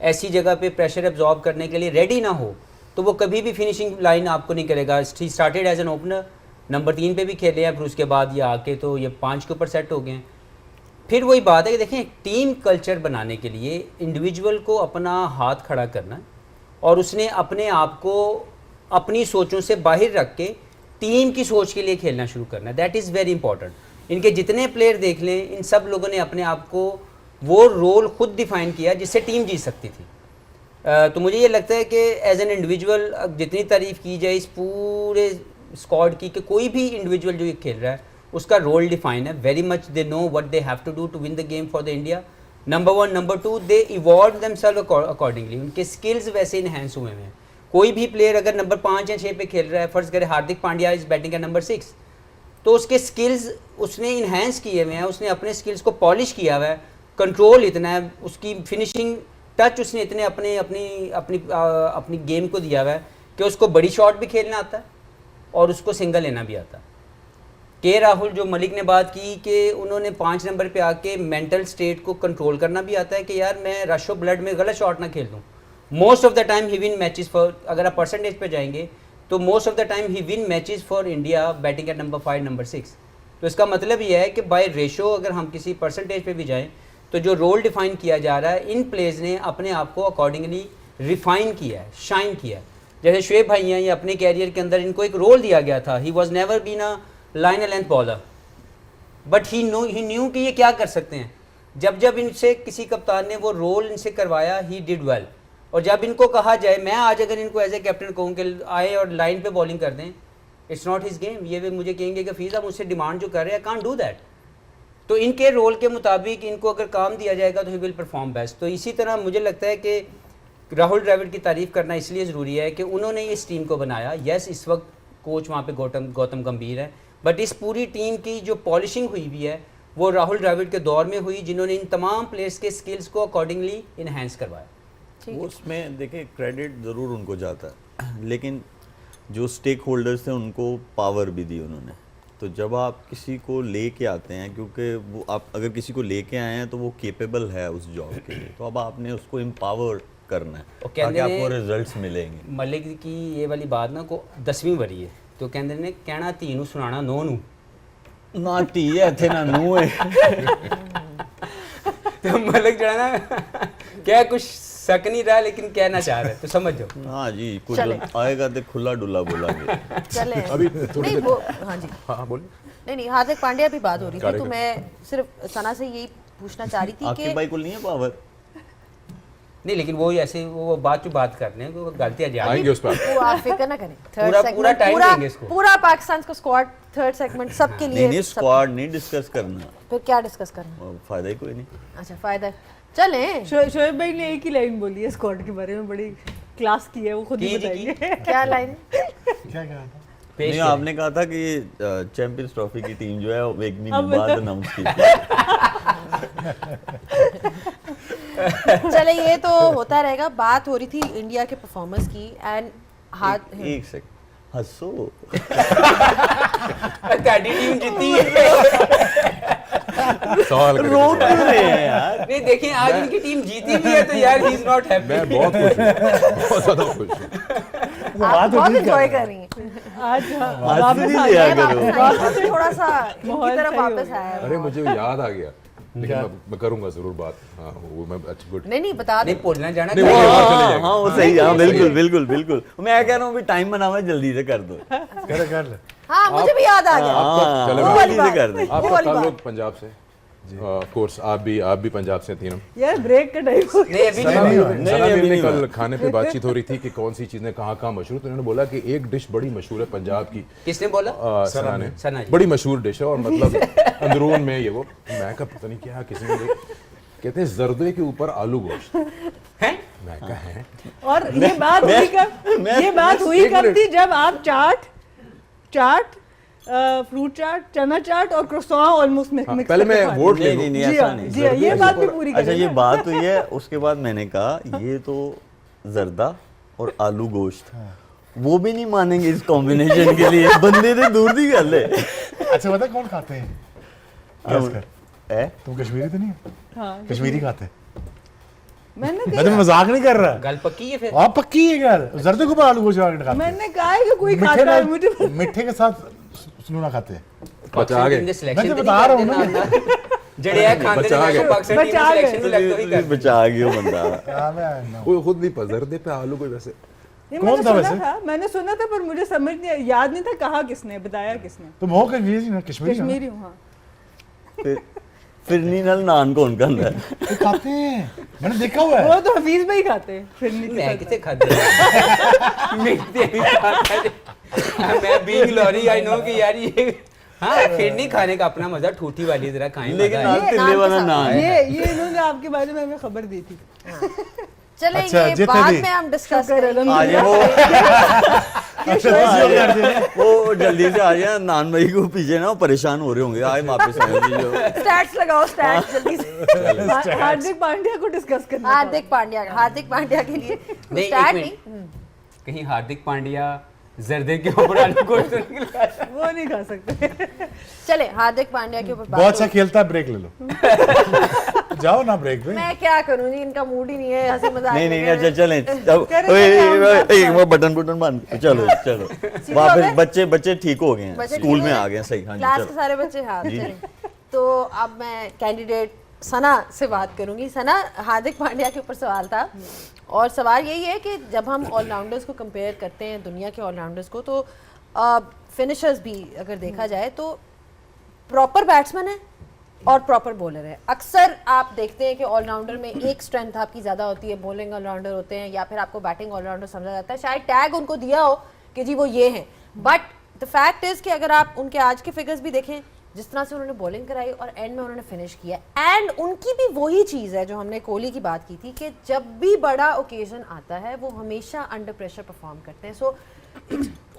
[SPEAKER 5] ऐसी जगह पे प्रेशर एब्जॉर्ब करने के लिए रेडी ना हो, तो वो कभी भी फिनिशिंग लाइन आपको नहीं करेगा। He started as an opener, number 3 पे भी खेले हैं, फिर उसके बाद ये आके तो ये 5 के ऊपर सेट हो गए हैं। फिर वही बात है कि देखें, टीम कल्चर बनाने के लिए इंडिविजुअल को अपना हाथ खड़ा करना, और उसने अपने आप को अपनी सोचों से बाहर रख के टीम की सोच के लिए खेलना शुरू करना है। That is very important. इनके जितने प्लेयर देख लें, इन सब लोगों ने अपने आप को वो रोल खुद डिफाइन किया जिससे टीम जीत सकती थी। तो मुझे ये लगता है कि एज एन इंडिविजुअल जितनी तारीफ़ की जाए इस पूरे स्क्वाड की, कि कोई भी इंडिविजुअल जो ये खेल रहा है उसका रोल डिफाइन है। Very much they know what they have to do to win the game for the India. Number 1, number 2, they evolve themselves accordingly. उनके स्किल्स वैसे इन्हेंस हुए हैं। कोई भी प्लेयर अगर नंबर 5 या 6 पे खेल रहा है, फर्ज करें Hardik Pandya is batting at number 6, तो उसके स्किल्स उसने इन्हेंस किए हुए हैं, उसने अपने स्किल्स को पॉलिश किया हुआ है, कंट्रोल इतना है, उसकी फिनिशिंग टच उसने इतने अपने अपनी अपनी अपनी गेम को दिया हुआ है कि उसको बड़ी शॉट भी खेलना आता है और उसको सिंगल लेना भी आता है। के राहुल, जो मलिक ने बात की कि उन्होंने 5 नंबर पे आके मेंटल स्टेट को कंट्रोल करना भी आता है कि यार मैं रश ऑफ ब्लड में गलत शॉट ना खेल दूँ। Most of the time he win matches for, अगर आप परसेंटेज पे जाएंगे तो most of the time he win matches for India batting at number 5, number 6। तो इसका मतलब ये है कि बाय रेशो अगर हम किसी परसेंटेज पे भी जाएं तो जो रोल डिफाइन किया जा रहा है, इन प्लेयर्स ने अपने आप को अकॉर्डिंगली रिफाइन किया है, शाइन किया है। जैसे शुएब भाई हैं, ये अपने कैरियर के अंदर इनको एक रोल दिया गया था। He was never been a line and length bowler, but he knew कि ये क्या कर सकते हैं। जब जब इनसे किसी कप्तान ने वो रोल इनसे करवाया, ही डिड वेल। और जब इनको कहा जाए, मैं आज अगर इनको एज ए कैप्टन कहूँ कि आए और लाइन पे बॉलिंग कर दें, इट्स नॉट हिज गेम, ये वे मुझे कहेंगे कि फीस आप मुझसे डिमांड जो कर रहे हैं, आई कांट डू दैट। तो इनके रोल के मुताबिक इनको अगर काम दिया जाएगा तो ही विल परफॉर्म बेस्ट। तो इसी तरह मुझे लगता है कि राहुल द्रविड़ की तारीफ़ करना इसलिए ज़रूरी है कि उन्होंने इस टीम को बनाया। यस, इस वक्त कोच वहाँ पे गौतम गंभीर है, बट इस पूरी टीम की जो पॉलिशिंग हुई भी है वो राहुल द्रविड़ के दौर में हुई, जिन्होंने इन तमाम प्लेयर्स के स्किल्स को अकॉर्डिंगली इन्हेंस करवाया।
[SPEAKER 1] ठीक
[SPEAKER 4] वो
[SPEAKER 1] है।
[SPEAKER 4] उसमें देखिए क्रेडिट ज़रूर उनको जाता है, लेकिन जो स्टेक होल्डर्स थे उनको पावर भी दी उन्होंने। तो जब आप किसी को लेके आते हैं, क्योंकि वो आप अगर किसी को लेके आए हैं तो वो केपेबल है उस जॉब के लिए, तो अब आपने उसको एम्पावर करना है
[SPEAKER 5] और
[SPEAKER 4] ताकि
[SPEAKER 5] कहते
[SPEAKER 4] आपको
[SPEAKER 5] हैं-
[SPEAKER 4] रिजल्ट्स मिलेंगे।
[SPEAKER 5] मलिक की ये वाली बात ना को 10वीं वरी है, तो कहते ने कहना धी नूं सुनाना नौ नूं।
[SPEAKER 4] ना धी है इत्थे ना नूं है।
[SPEAKER 5] तो मलिक जो है ना क्या कुछ शक नहीं रहा, लेकिन कहना चाह रहा है, तो समझ जाओ।
[SPEAKER 4] हाँ जी, कुछ
[SPEAKER 1] चले।
[SPEAKER 4] आएगा तो खुला डुला बोलेंगे।
[SPEAKER 1] चले
[SPEAKER 2] अभी थोड़ी
[SPEAKER 1] नहीं
[SPEAKER 2] देर-
[SPEAKER 1] वो हाँ जी
[SPEAKER 2] हाँ बोलिए।
[SPEAKER 1] नहीं हार्दिक पांड्या भी बात हो रही थी, तो
[SPEAKER 2] Correct.
[SPEAKER 1] मैं सिर्फ सना से यही पूछना चाह रही थी
[SPEAKER 4] आपके
[SPEAKER 1] कि
[SPEAKER 4] भाई को नहीं है पावर?
[SPEAKER 5] नहीं, लेकिन वो ऐसे वो बात करने हैं, वो गलतियां जा
[SPEAKER 2] आएंगे उस पर।
[SPEAKER 1] वो आप फिक्र ना करें। थर्ड
[SPEAKER 5] पूरा
[SPEAKER 1] सेगमेंट
[SPEAKER 5] time देंगे इसको।
[SPEAKER 1] पूरा पाकिस्तान का स्क्वाड थर्ड सेगमेंट सबके लिए
[SPEAKER 4] नहीं
[SPEAKER 1] सब-
[SPEAKER 4] स्क्वाड नहीं डिस्कस करना,
[SPEAKER 1] फिर क्या डिस्कस करना?
[SPEAKER 4] और फायदा ही कोई नहीं।
[SPEAKER 1] अच्छा फायदा चलें
[SPEAKER 6] शोएब भाई ने एक ही लाइन बोली है स्क्वाड के बारे में, बड़ी क्लास की है, वो खुद ही
[SPEAKER 5] की- की-
[SPEAKER 6] बताएंगे।
[SPEAKER 1] क्या लाइन?
[SPEAKER 3] क्या कहा था?
[SPEAKER 5] पेश
[SPEAKER 4] नहीं,
[SPEAKER 5] करें।
[SPEAKER 4] आपने कहा था कि चैंपियंस ट्रॉफी की टीम जो है वो एक महीने
[SPEAKER 6] अब
[SPEAKER 4] बाद
[SPEAKER 6] बताओ।
[SPEAKER 4] अनाउंस की।
[SPEAKER 1] चले ये तो होता रहेगा। बात हो रही थी इंडिया के परफॉर्मेंस की एंड हाथ
[SPEAKER 4] एक सेकंड हंसो।
[SPEAKER 5] ताड़ी टीम जीती है।
[SPEAKER 2] सवाल
[SPEAKER 4] रो
[SPEAKER 2] करें।
[SPEAKER 4] क्यों रहे हैं यार?
[SPEAKER 5] नहीं देखिए, आज उनकी टीम जीती भी है, तो यार ही इज नॉट हैप्पी।
[SPEAKER 2] मैं बहुत खुश हूँ, बहुत ज़्यादा खुश हूँ।
[SPEAKER 1] आप बहुत एंजॉय कर रही हैं।
[SPEAKER 6] आज
[SPEAKER 4] आज
[SPEAKER 6] वापस
[SPEAKER 4] नहीं
[SPEAKER 6] आ
[SPEAKER 4] लिया
[SPEAKER 6] गए।
[SPEAKER 4] करो।
[SPEAKER 1] वापस से थोड़ा सा इनकी
[SPEAKER 6] माहौल
[SPEAKER 1] तरफ
[SPEAKER 6] सही हो
[SPEAKER 1] वापस
[SPEAKER 6] गया।
[SPEAKER 1] आया है।
[SPEAKER 2] अरे मुझे याद आ गया, लेकिन मैं करूंगा जरूर बात। हाँ वो मैं अच्छा गुड।
[SPEAKER 1] नहीं बता
[SPEAKER 5] नहीं
[SPEAKER 1] दो।
[SPEAKER 5] भूलना जाना
[SPEAKER 2] नहीं, वो
[SPEAKER 5] चाहिए।
[SPEAKER 2] और चले
[SPEAKER 4] हाँ
[SPEAKER 2] जाएंगे।
[SPEAKER 4] हाँ, वो सही है, हाँ, बिल्कुल बिल्कुल बिल्कुल। मैं कह रहा हूँ भी टाइम बना हुआ है, जल्दी से कर दो।
[SPEAKER 3] कर ले।
[SPEAKER 1] हाँ मुझे भी याद आ गया।
[SPEAKER 4] हाँ,
[SPEAKER 2] चले
[SPEAKER 1] वो
[SPEAKER 2] मैं-
[SPEAKER 1] वाली
[SPEAKER 4] जल्दी से
[SPEAKER 1] बात।
[SPEAKER 4] कर दे।
[SPEAKER 1] वो
[SPEAKER 2] आपका
[SPEAKER 1] वाली
[SPEAKER 2] ताल्लुक
[SPEAKER 1] बात।
[SPEAKER 2] पंजाब से, ऑफ कोर्स आप भी पंजाब से थी ना।
[SPEAKER 6] यार ब्रेक का टाइम हो गया।
[SPEAKER 5] नहीं अभी
[SPEAKER 2] सना
[SPEAKER 5] नहीं।
[SPEAKER 2] भी- सना
[SPEAKER 4] अभी
[SPEAKER 2] भी
[SPEAKER 4] नहीं
[SPEAKER 2] कल
[SPEAKER 4] हुआ।
[SPEAKER 2] खाने पे बातचीत हो रही थी कि कौन सी चीजें कहाँ मशहूर, तो उन्होंने बोला कि एक डिश बड़ी मशहूर है पंजाब की।
[SPEAKER 5] किसने बोला?
[SPEAKER 2] सना ने।
[SPEAKER 5] सना जी।
[SPEAKER 2] बड़ी मशहूर डिश है और मतलब अंदरून में ये वो, मैं कहा पता नहीं क्या किसी ने कहते हैं जर्दे के ऊपर आलू गोश्त।
[SPEAKER 5] हैं?
[SPEAKER 2] मैं कहा है
[SPEAKER 6] और ये बात हुई कब? ये बात हुई
[SPEAKER 2] एक
[SPEAKER 6] कब
[SPEAKER 2] मिनट।
[SPEAKER 6] थी? जब आप चाट फ्रूट चाट, चना चाट और क्रोसॉन ऑलमोस्ट मिक्स
[SPEAKER 2] हाँ, पहले मैं वोट ले
[SPEAKER 4] नहीं
[SPEAKER 2] लूं।
[SPEAKER 4] नहीं
[SPEAKER 6] जी
[SPEAKER 4] ऐसा
[SPEAKER 6] हाँ,
[SPEAKER 4] नहीं।
[SPEAKER 6] जी हाँ, ये
[SPEAKER 2] जर्दे
[SPEAKER 6] बात भी
[SPEAKER 2] ऊपर-
[SPEAKER 6] पूरी
[SPEAKER 4] अच्छा
[SPEAKER 6] करें
[SPEAKER 4] ये
[SPEAKER 6] ना।
[SPEAKER 4] बात हुई है, उसके बाद मैंने कहा ये तो जर्दा और आलू गोश्त, वो भी नहीं मानेंगे इस कॉम्बिनेशन के लिए। बंदे से दूर दी गल है।
[SPEAKER 3] अच्छा बता कौन खाते हैं? गैस कर।
[SPEAKER 4] है?
[SPEAKER 3] तुम कश्मीरी तो नहीं हो?
[SPEAKER 6] हाँ,
[SPEAKER 3] कश्मीरी खाते हैं?
[SPEAKER 6] मैंने
[SPEAKER 3] मैं तो मजाक नहीं कर रहा।
[SPEAKER 5] गल पक्की है फिर।
[SPEAKER 3] आप पक्की है यार, जर्दे के ऊपर आलू गोश्त खाते हैं।
[SPEAKER 6] मैंने कहा है कि कोई
[SPEAKER 3] मीठे
[SPEAKER 6] खाता है,
[SPEAKER 3] में-
[SPEAKER 6] मुझे
[SPEAKER 3] मीठे के साथ सुनूना खाते हैं।
[SPEAKER 2] बचा गए।
[SPEAKER 5] सिलेक्शन
[SPEAKER 3] मैं तो बता रहा हूँ ना।
[SPEAKER 5] जड़े है खाने
[SPEAKER 2] बचा गए।
[SPEAKER 5] पाकिस्तान टीम
[SPEAKER 6] बचा गए।
[SPEAKER 5] सिलेक्शन भी लगता ही कर।
[SPEAKER 4] बचा गया बंदा।
[SPEAKER 3] हाँ, मैं-
[SPEAKER 2] वो खुद नहीं पता जर्दे पे आलू को वैसे।
[SPEAKER 6] ये
[SPEAKER 3] कौन
[SPEAKER 6] मैंने
[SPEAKER 3] था
[SPEAKER 6] सुना
[SPEAKER 3] वैसे?
[SPEAKER 6] था, मैंने सुना था, पर मुझे समझ नहीं, याद नहीं था कहा किसने, बताया किसने।
[SPEAKER 3] तुम हो कश्मीरी ना? कश्मीरी हो ना?
[SPEAKER 6] कश्मीरी हूँ हाँ।
[SPEAKER 4] फिरनी नाल नान कौन खांदा है?
[SPEAKER 3] ये खाते हैं, मैंने देखा हुआ है।
[SPEAKER 6] वो तो हफीज भाई खाते हैं फिरनी के
[SPEAKER 5] मैं
[SPEAKER 6] साथ।
[SPEAKER 5] किसे खाते मैं बीइंग लॉरी आई नो कि यार ये हाँ फिर नहीं खाने का अपना मजा, ठूठी वाली जरा खाएं।
[SPEAKER 4] लेकिन
[SPEAKER 5] मजा है।
[SPEAKER 4] नाल तिल्ले वाला नान है।
[SPEAKER 6] ये इन्होंने आपके बारे में हमें खबर दी थी।
[SPEAKER 1] चले
[SPEAKER 3] अच्छा,
[SPEAKER 1] ये
[SPEAKER 3] जीते
[SPEAKER 1] बाद
[SPEAKER 3] भी।
[SPEAKER 1] में हम डिस्कस
[SPEAKER 6] शुक्र
[SPEAKER 1] करेंगे।
[SPEAKER 4] आ जाए वो जल्दी से आ जाए। नान भाई को पीछे ना वो परेशान हो रहे होंगे, आए वापस आए जी।
[SPEAKER 1] स्टैट्स लगाओ, स्टैट्स जल्दी से।
[SPEAKER 6] हार्दिक पांड्या को डिस्कस करना था।
[SPEAKER 1] हार्दिक पांड्या के लिए
[SPEAKER 5] नहीं,
[SPEAKER 1] स्टार्ट
[SPEAKER 5] एक
[SPEAKER 1] नहीं।
[SPEAKER 5] मिनट। कहीं हार्दिक पांड्या जर्दे के ऊपर आलू गोश्त तो नहीं खिलाया।
[SPEAKER 6] वो नहीं खा सकते।
[SPEAKER 1] चले हार्दिक पांड्या के ऊपर बात
[SPEAKER 3] बहुत अच्छा
[SPEAKER 1] हो-
[SPEAKER 3] खेलता है, ब्रेक ले लो। जाओ ना ब्रेक पे।
[SPEAKER 1] मैं क्या करूं जी, इनका मूड ही नहीं है हंसी मजाक
[SPEAKER 4] नहीं
[SPEAKER 1] में
[SPEAKER 4] नहीं
[SPEAKER 1] कर
[SPEAKER 4] अच्छा चलें। अब
[SPEAKER 6] करें, करें,
[SPEAKER 4] एक वो बटन बंद। चलो चलो
[SPEAKER 1] हो
[SPEAKER 4] वापस
[SPEAKER 1] गए?
[SPEAKER 4] बच्चे ठीक हो गए हैं,
[SPEAKER 1] बच्चे
[SPEAKER 4] स्कूल
[SPEAKER 1] ठीक
[SPEAKER 4] में
[SPEAKER 1] हो
[SPEAKER 4] आ
[SPEAKER 1] गए?
[SPEAKER 4] गए सही। हाँ
[SPEAKER 1] क्लास
[SPEAKER 4] जी
[SPEAKER 1] के
[SPEAKER 4] चलो।
[SPEAKER 1] सारे बच्चे हाँ
[SPEAKER 4] जी।
[SPEAKER 1] चलें। तो अब मैं कैंडिडेट सना से बात करूंगी। सना, हार्दिक पांड्या के ऊपर सवाल था और सवाल यही है कि जब हम ऑलराउंडर्स को कंपेयर करते हैं दुनिया के ऑलराउंडर्स को, तो फिनिशर्स भी अगर देखा जाए तो प्रॉपर बैट्समैन है और प्रॉपर बॉलर है। अक्सर आप देखते हैं कि ऑलराउंडर में एक स्ट्रेंथ आपकी ज़्यादा होती है, बॉलिंग ऑलराउंडर होते हैं या फिर आपको बैटिंग ऑलराउंडर समझा जाता है, शायद टैग उनको दिया हो कि जी वो ये हैं। बट द फैक्ट इज़ कि अगर आप उनके आज के फिगर्स भी देखें, जिस तरह से उन्होंने बॉलिंग कराई और एंड में उन्होंने फिनिश किया, एंड उनकी भी वही चीज़ है जो हमने कोहली की बात की थी कि जब भी बड़ा ओकेजन आता है वो हमेशा अंडर प्रेशर परफॉर्म करते हैं। सो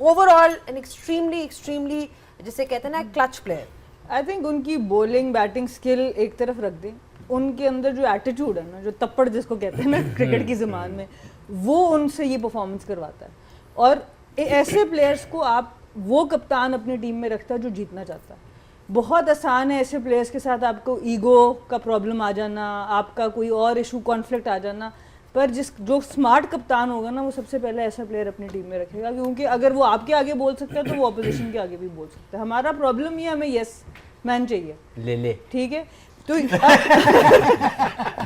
[SPEAKER 1] ओवरऑल एन एक्सट्रीमली जिसे कहते हैं ना क्लच प्लेयर।
[SPEAKER 6] आई थिंक उनकी बॉलिंग बैटिंग स्किल एक तरफ रख दें, उनके अंदर जो एटीट्यूड है ना, जो तप्पड़ जिसको कहते हैं ना क्रिकेट की ज़बान में, वो उनसे ये परफॉर्मेंस करवाता है। और ऐसे प्लेयर्स को आप, वो कप्तान अपनी टीम में रखता है जो जीतना चाहता है। बहुत आसान है ऐसे प्लेयर्स के साथ आपको ईगो का प्रॉब्लम आ जाना, आपका कोई और इशू कॉन्फ्लिक्ट आ जाना, पर जो स्मार्ट कप्तान होगा ना, वो सबसे पहले ऐसा प्लेयर अपनी टीम में रखेगा, क्योंकि अगर वो आपके आगे बोल सकता है तो वो अपोजिशन के आगे भी बोल सकता है। हमारा प्रॉब्लम ये, हमें यस मैन चाहिए,
[SPEAKER 5] ले
[SPEAKER 6] ठीक है। तो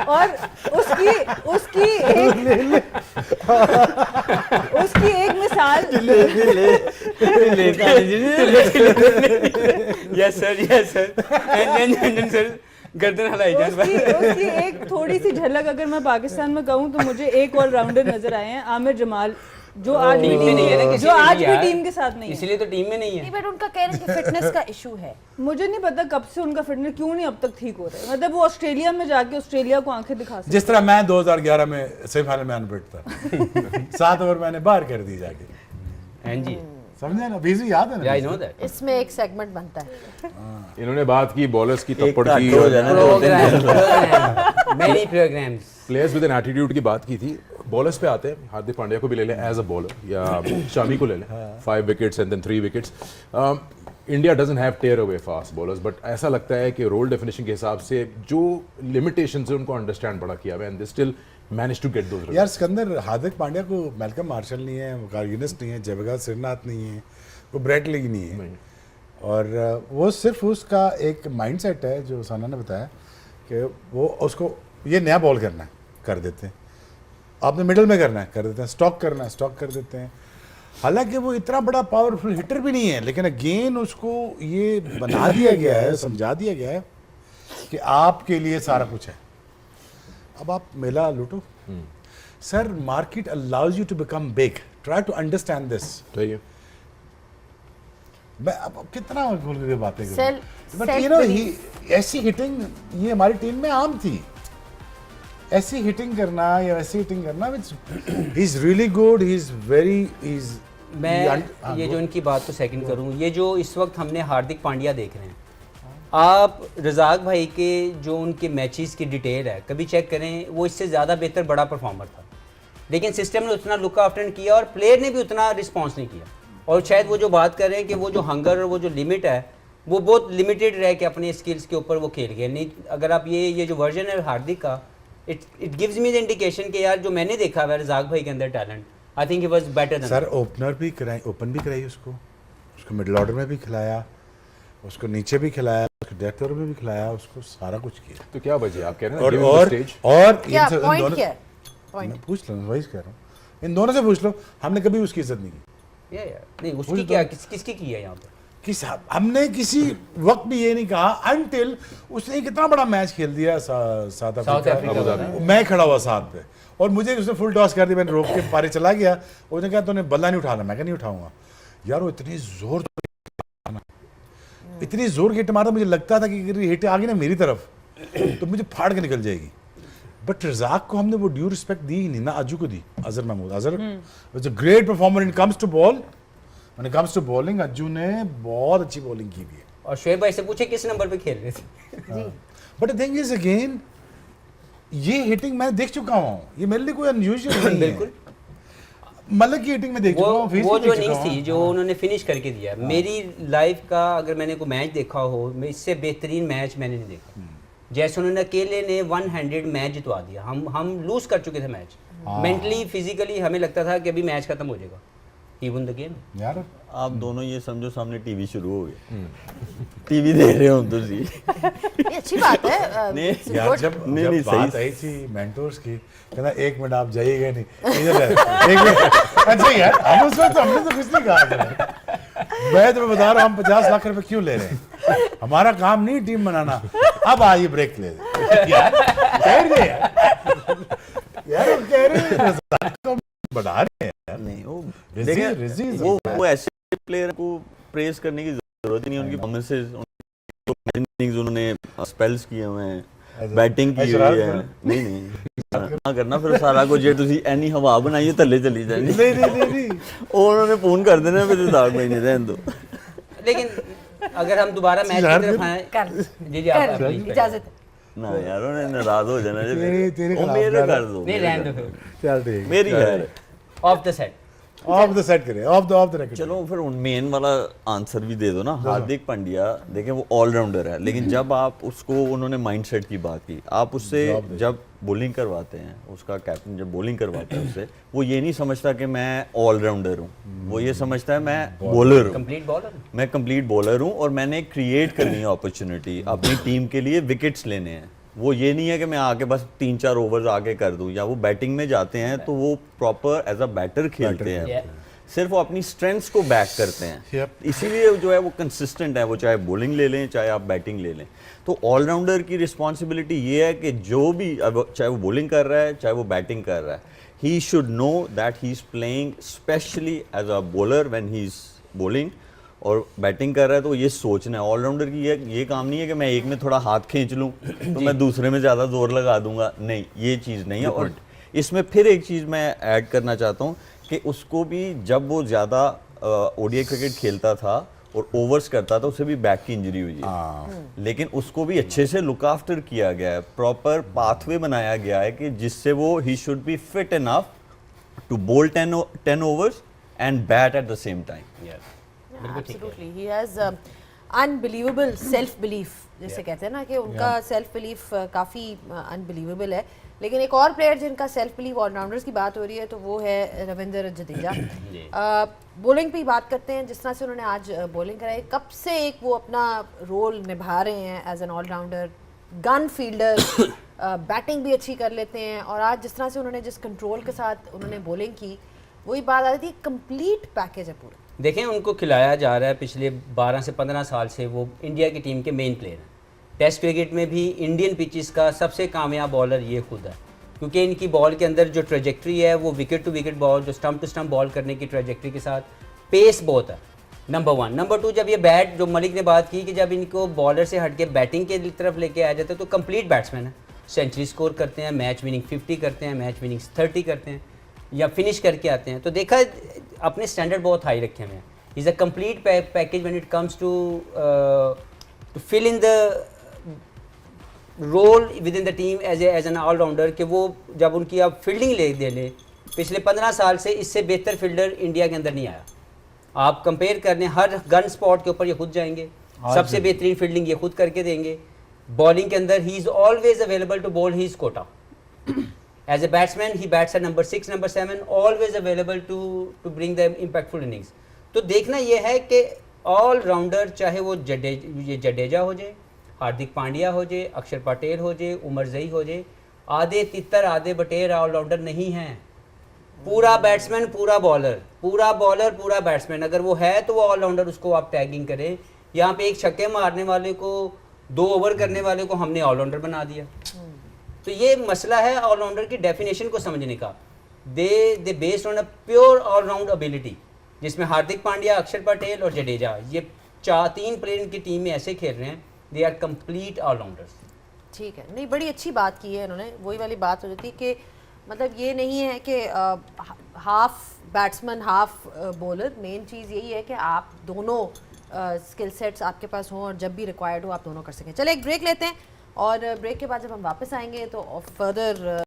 [SPEAKER 6] और उसकी एक मिसाल,
[SPEAKER 5] यस सर सर गर्दन हिलाई जाए।
[SPEAKER 6] उसकी एक थोड़ी सी झलक अगर मैं पाकिस्तान में कहूँ तो मुझे एक ऑलराउंडर नजर आए हैं, आमिर जमाल, जो आज भी
[SPEAKER 5] टीम में नहीं है ना,
[SPEAKER 6] जो आज भी टीम के साथ नहीं है,
[SPEAKER 5] इसलिए तो टीम में नहीं है।
[SPEAKER 1] बट उनका कह रहे हैं कि फिटनेस का इशू है।
[SPEAKER 6] मुझे नहीं पता कब से उनका फिटनेस क्यों नहीं अब तक ठीक हो रहा है। मतलब वो ऑस्ट्रेलिया में जाके ऑस्ट्रेलिया को आंखें दिखा सकते।
[SPEAKER 3] जिस तरह मैं 2011 में सेमीफाइनल में अनफिट था 7 ओवर मैंने बाहर कर दी जाके,
[SPEAKER 5] हाँ जी,
[SPEAKER 3] समझे ना, बीजी याद है ना?
[SPEAKER 5] I know that.
[SPEAKER 1] इसमें एक सेगमेंट बनता है।
[SPEAKER 2] इन्होंने बात की बॉलर्स की,
[SPEAKER 4] एक
[SPEAKER 2] तप्पड़
[SPEAKER 4] का
[SPEAKER 2] की,
[SPEAKER 4] हो जाना
[SPEAKER 5] many programmes.
[SPEAKER 2] Players with an attitude की बात की थी। बॉलर्स पे आते हैं, हार्दिक पांड्या को भी ले लें एज अ बॉलर, या शामी को ले लें, 5 wickets and then 3 wickets. India doesn't have tear away fast bowlers, but ऐसा लगता है कि रोल डेफिनेशन के हिसाब से जो लिमिटेशन है उनको अंडरस्टैंड बड़ा किया हुआ है, and they still manage to get those.
[SPEAKER 3] यार सिकंदर, हार्दिक पांड्या को मेलकम मार्शल नहीं है, कार्गिनिस नहीं है, जयप्रकाश श्रीनाथ नहीं है, वो ब्रेट लीग नहीं है, और वो सिर्फ उसका एक माइंडसेट है जो साना ने बताया कि वो उसको ये नया बॉल करना है, कर देते हैं, आपने मिडल में करना है, कर देते हैं, स्टॉक करना है, स्टॉक कर देते हैं। हालांकि वो इतना बड़ा पावरफुल हिटर भी नहीं है, लेकिन अगेन उसको ये बना दिया गया है, समझा दिया गया है कि आपके लिए सारा कुछ है, अब आप मेला लूटो। Sir, market allows you to become big, try to understand this.
[SPEAKER 2] सही है।
[SPEAKER 3] मैं अब कितना खोल के बातें
[SPEAKER 1] Self-
[SPEAKER 3] but
[SPEAKER 1] self
[SPEAKER 3] you know
[SPEAKER 1] belief।
[SPEAKER 3] ऐसी हिटिंग ये हमारी टीम में आम थी, ऐसी हिटिंग करना या ऐसी हिटिंग करना, he is really good, he is very, he is.
[SPEAKER 5] मैं ये जो इनकी बात को सेकंड करूं, ये जो इस वक्त हमने हार्दिक पांड्या देख रहे हैं, आप रज़ाक भाई के जो उनके मैचेस की डिटेल है कभी चेक करें, वो इससे ज़्यादा बेहतर बड़ा परफॉर्मर था, लेकिन सिस्टम ने उतना लुक आफ्टर नहीं किया और प्लेयर ने भी उतना रिस्पॉन्स नहीं किया। और शायद वो जो बात कर रहे हैं कि वो जो हंगर और वो जो लिमिट है वो बहुत लिमिटेड रह के अपने स्किल्स के ऊपर वो खेल गए। नहीं, अगर आप ये जो वर्जन है हार्दिक का, it gives me the indication कि यार जो मैंने देखा है रज़ाक भाई के अंदर talent, I think he was better than.
[SPEAKER 3] Sir, opener भी कराई, ओपन भी कराई उसको मिडिल ऑर्डर में भी खिलाया, उसको नीचे भी खिलाया, उसको डेथ ओवर में भी खिलाया, उसको सारा कुछ किया।
[SPEAKER 2] तो क्या वजह आप कह रहे हैं
[SPEAKER 3] और
[SPEAKER 2] ना, given the stage?
[SPEAKER 1] क्या
[SPEAKER 3] इन
[SPEAKER 1] पॉइंट
[SPEAKER 3] दोनों-
[SPEAKER 1] क्या है? पॉइंट
[SPEAKER 3] मैं पूछ लो, वही कह रहा हूँ, इन दोनों से पूछ लो, हमने कभी उसकी इज्जत नहीं की।
[SPEAKER 5] नहीं, उसकी क्या किसकी की है यहाँ पे?
[SPEAKER 3] हमने किसी वक्त भी ये नहीं कहा, अनटिल उसने कितना बड़ा मैच खेल दिया साउथ अफ्रीका, मैं खड़ा हुआ साथ पे, और मुझे उसने फुल टॉस कर दी, मैंने रोक के पारे चला गया, उसने कहा तूने बल्ला नहीं उठाना, मैं कहा नहीं उठाऊंगा। यार वो इतनी जोर हिट मारा, मुझे लगता था कि अगर हिट आ गई ना मेरी तरफ तो मुझे फाड़ के निकल जाएगी। बट रज़ाक को हमने वो ड्यू रिस्पेक्ट दी ही नहीं ना, अजू को दी, Azhar Mahmood. Azhar was a great performer in comes to ball, when it comes to bowling Ajju ने बहुत अच्छी बॉलिंग की भी है।
[SPEAKER 5] और शोएब भाई से पूछे किस नंबर पे खेल रहे थे?
[SPEAKER 3] But the thing is again, ये हिटिंग मैं देख चुका हूँ, ये मेरे लिए कोई अनयूजुअल नहीं है। बिल्कुल, मलक की हिटिंग में देख चुका हूँ,
[SPEAKER 5] वो जो इनिंग्स थी जो उन्होंने फिनिश करके दिया, मेरी लाइफ का अगर मैंने कोई मैच देखा हो, मैं इससे बेहतरीन मैच मैंने नहीं देखा। जैसे उन्होंने अकेले ने 100 मैच जितवा दिया, हम लूज कर चुके थे मैच, मेंटली फिजिकली हमें लगता था कि अभी मैच खत्म हो जाएगा, ही वन द गेम।
[SPEAKER 3] यार
[SPEAKER 4] आप दोनों ये समझो सामने टीवी शुरू हो गया, टीवी देख रहे हो तुम जी।
[SPEAKER 1] ये अच्छी बात है।
[SPEAKER 4] नहीं,
[SPEAKER 3] यार जब
[SPEAKER 4] नहीं,
[SPEAKER 3] बात आई थी मेंटोर्स की, कहना 1 मिनट आप जाइएगा नहीं, इधर है 1 मिनट। अच्छा यार, हम उस वक्त हमने तो कुछ नहीं कहा, मैं तुम्हें बता रहा हूँ हम 50 लाख रुपए क्यों ले रहे हैं, हमारा काम नहीं टीम बनाना, अब आइए ब्रेक ले यार, कह रहे यार, कह रहे बढ़ा रहे हैं।
[SPEAKER 4] नहीं, वो
[SPEAKER 3] रिजी- रिजी is a
[SPEAKER 4] वो ऐसे प्लेयर को प्रेस करने की जरूरत नहीं है, उनकी परफॉर्मेंसेस, इनिंग्स उन्होंने स्पेल्स किए हुए हैं, बैटिंग की हुई है। नहीं ना करना फिर सारा कुछ जे ਤੁਸੀਂ ਐਨੀ ਹਵਾ ਬਣਾਈਏ ਥੱਲੇ ਚਲੀ ਜਾਣੀ।
[SPEAKER 3] नहीं नहीं नहीं नहीं
[SPEAKER 4] ਉਹ ਉਹਨਾਂ ਨੇ ਫੋਨ ਕਰ ਦੇਣਾ ਫਿਰ ਰਜ਼ਾਕ ਭਾਈ ਨੇ ਰਹਿਣ ਦੋ।
[SPEAKER 5] लेकिन अगर हम दोबारा मैच की तरफ आए
[SPEAKER 1] कर
[SPEAKER 5] जी आप
[SPEAKER 1] कर
[SPEAKER 5] please करें।
[SPEAKER 1] इजाजत है।
[SPEAKER 4] ना यार उन्हें नाराज हो जाना
[SPEAKER 3] तेरे- तेरे
[SPEAKER 4] वो
[SPEAKER 3] खिलाफ
[SPEAKER 4] मेरे
[SPEAKER 3] जा रहा
[SPEAKER 4] कर दो
[SPEAKER 5] नहीं
[SPEAKER 4] मेरे
[SPEAKER 5] रहने
[SPEAKER 4] कर
[SPEAKER 5] दो
[SPEAKER 4] दो।
[SPEAKER 5] फिर
[SPEAKER 3] चल ठीक है
[SPEAKER 4] मेरी है
[SPEAKER 5] of the set
[SPEAKER 3] of the set करें ऑफ द रेकॉर्ड
[SPEAKER 4] चलो फिर उन मेन वाला आंसर भी दे दो ना। हार्दिक पांड्या देखें वो ऑलराउंडर है, लेकिन जब आप उसको, उन्होंने माइंडसेट की बात की, आप उससे जब बॉलिंग करवाते हैं, उसका कैप्टन जब बॉलिंग करवाता है उससे, वो ये नहीं समझता कि मैं ऑलराउंडर हूँ, वो ये समझता है मैं बॉलर हूँ,
[SPEAKER 5] कंप्लीट बॉलर
[SPEAKER 4] मैं कंप्लीट बॉलर हूँ और मैंने क्रिएट करनी है अपॉर्चुनिटी, अपनी टीम के लिए विकेट्स लेने हैं। वो ये नहीं है कि मैं आके बस 3-4 ओवर्स आके कर दूं, या वो बैटिंग में जाते हैं तो वो प्रॉपर एज अ बैटर खेलते हैं, सिर्फ वो अपनी स्ट्रेंथ्स को बैक करते हैं।
[SPEAKER 3] Yep.
[SPEAKER 4] इसीलिए जो है वो कंसिस्टेंट है, वो चाहे बॉलिंग ले लें चाहे आप बैटिंग ले लें। तो ऑलराउंडर की रिस्पॉन्सिबिलिटी ये है कि जो भी, अब चाहे वो बॉलिंग कर रहा है चाहे वो बैटिंग कर रहा है, he should know that he is playing specially as a bowler when he is bowling, और बैटिंग कर रहा है तो ये सोचना है। ऑलराउंडर की ये काम नहीं है कि मैं एक में थोड़ा हाथ खींच लूँ तो मैं दूसरे में ज़्यादा जोर लगा दूंगा, नहीं, ये चीज़ नहीं है। और इसमें फिर एक चीज़ मैं ऐड करना चाहता हूँ कि उसको भी जब वो ज़्यादा ओडीआई क्रिकेट खेलता था और ओवर्स करता था, उसे भी बैक की इंजरी हुई है, लेकिन उसको भी अच्छे से लुक आफ्टर किया गया है, प्रॉपर पाथवे बनाया गया है कि जिससे वो he should be fit enough to bowl 10 overs and bat at the same time.
[SPEAKER 1] Absolutely, he has unbelievable self belief, जैसे कहते हैं ना कि उनका सेल्फ बिलीफ काफ़ी अनबिलीवेबल है। लेकिन एक और प्लेयर जिनका सेल्फ बिलीफ ऑलराउंडर्स की बात हो रही है तो वो है रविंद्र जडेजा। बॉलिंग पे बात करते हैं, जिस तरह से उन्होंने आज बॉलिंग कराई, कब से एक वो अपना रोल निभा रहे हैं as an allrounder, gun fielder, batting भी अच्छी कर लेते हैं, और आज जिस तरह से उन्होंने जिस कंट्रोल के साथ उन्होंने बॉलिंग की, वही बात आ रही थी, कंप्लीट पैकेज है पूरा।
[SPEAKER 5] देखें उनको खिलाया जा रहा है, पिछले 12 से 15 साल से वो इंडिया की टीम के मेन प्लेयर हैं। टेस्ट क्रिकेट में भी इंडियन पिचेस का सबसे कामयाब बॉलर ये खुद है, क्योंकि इनकी बॉल के अंदर जो ट्रेजेक्ट्री है वो विकेट टू विकेट बॉल, जो स्टंप टू स्टंप बॉल करने की ट्रेजेक्ट्री के साथ पेस बहुत है, नंबर 1। नंबर 2, जब ये बैट, जो मलिक ने बात की कि जब इनको बॉलर से हट के बैटिंग के तरफ लेके आ जाते हैं तो कंप्लीट बैट्समैन है, सेंचुरी स्कोर करते हैं, मैच विनिंग 50 करते हैं, मैच विनिंग 30 करते हैं, या फिनिश करके आते हैं। तो देखा, अपने स्टैंडर्ड बहुत हाई रखे हुए हैं। Is a complete package when it comes to fill in the role within the team as an allrounder, कि वो जब उनकी आप फील्डिंग ले दे लें, पिछले 15 साल से इससे बेहतर फील्डर इंडिया के अंदर नहीं आया। आप कंपेयर कर लें, हर गन स्पॉट के ऊपर ये खुद जाएंगे, सबसे बेहतरीन फील्डिंग ये खुद करके देंगे। बॉलिंग के अंदर he is always available to bowl his quota. As a batsman, he bats at number 6, number 7, always available to bring the impactful innings. तो देखना यह है कि ऑल राउंडर, चाहे वो जडेजा हो जाए, हार्दिक पांड्या हो जाए, अक्षर पटेल हो जाए, उमर जई हो जाए, आधे तितर आधे बटेर ऑलराउंडर नहीं हैं। पूरा बैट्समैन, पूरा बॉलर, पूरा बॉलर, पूरा बैट्समैन अगर वो है तो वो ऑलराउंडर, उसको आप टैगिंग करें। यहाँ पे एक छक्के मारने वाले को, 2 ओवर करने वाले को हमने ऑलराउंडर बना दिया। तो ये मसला है ऑलराउंडर की डेफिनेशन को समझने का। They based on a pure all round ability, जिसमें हार्दिक पांड्या, अक्षर पटेल और जडेजा, ये 3 प्लेयर की टीम में ऐसे खेल रहे हैं, दे आर कंप्लीट ऑलराउंडर्स।
[SPEAKER 1] ठीक है, नहीं, बड़ी अच्छी बात की है इन्होंने। वही वाली बात हो जाती है कि मतलब ये नहीं है कि half batsman half bowler. Main चीज़ यही है कि आप दोनों स्किल सेट्स आपके पास हों और जब भी रिक्वायर्ड हो आप दोनों कर सकें। चले एक ब्रेक लेते हैं, और ब्रेक के बाद जब हम वापस आएंगे तो फर्दर